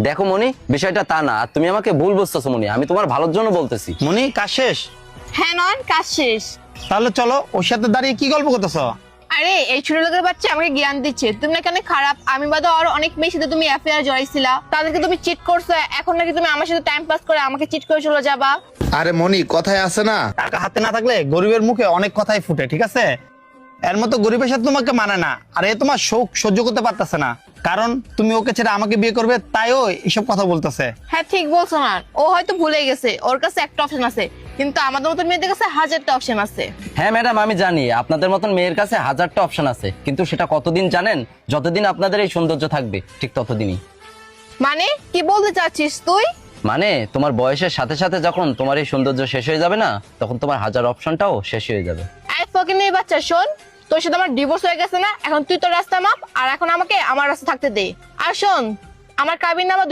দেখো মনি, বিষয়টা তা না, আর তুমি আমাকে ভুল বুঝতেছো মনি, আমি তোমার ভালোর জন্য বলতেছি। মনি, কাজ শেষ? হ্যাঁ নয়ন, কাজ শেষ। তাহলে চলো, ওর সাথে দাঁড়িয়ে কি গল্প করতেছো? আরে এই ছোট লোকের বাচ্চা আমাকে জ্ঞান দিচ্ছে তুমি নাকি অনেক খারাপ, আমি বাদে আরো অনেক মেয়ের সাথে তুমি অ্যাফেয়ার জড়াইছিলা, তাদেরকে তুমি চিট করছো, এখন নাকি তুমি আমার সাথে টাইম পাস করে আমাকে চিট করে চলে যাবা। আরে মনি, কথায় আছে না, টাকা হাতে না থাকলে গরিবের মুখে অনেক কথাই ফুটে, ঠিক আছে? এর মতো গরিবের সাথে তোমাকে মানে না, আর এ তোমার শোক সহ্য করতে পারতেছে না, কারণ তুমি ওকে ছেড়ে আমাকে বিয়ে করবে, তাইও এসব কথা বলতেছে। হ্যাঁ ঠিক বলছো না, ও হয়তো ভুলে গেছে ওর কাছে একটা অপশন আছে, কিন্তু আমাদের মতো মেয়েদের কাছে হাজারটা অপশন আছে। হ্যাঁ ম্যাডাম, আমি জানি আপনাদের মতন মেয়ের কাছে হাজারটা অপশন আছে, কিন্তু সেটা কতদিন জানেন? যতদিন আপনাদের এই সৌন্দর্য থাকবে ঠিক ততদিনই। মানে কি বলতে চাচ্ছিস তুই? মানে তোমার বয়সের সাথে সাথে যখন তোমার এই সৌন্দর্য শেষ হয়ে যাবে না, তখন তোমার হাজার অপশনটাও শেষ হয়ে যাবে। এই ফকিনি বাচ্চা শোন, তোর সাথে আমার ডিভোর্স হয়ে গেছে না, এখন তুই তোর রাস্তা মাপ, আর এখন আমাকে আমার রাস্তা থাকতে দে। আর শোন, আমার কাবিন নামা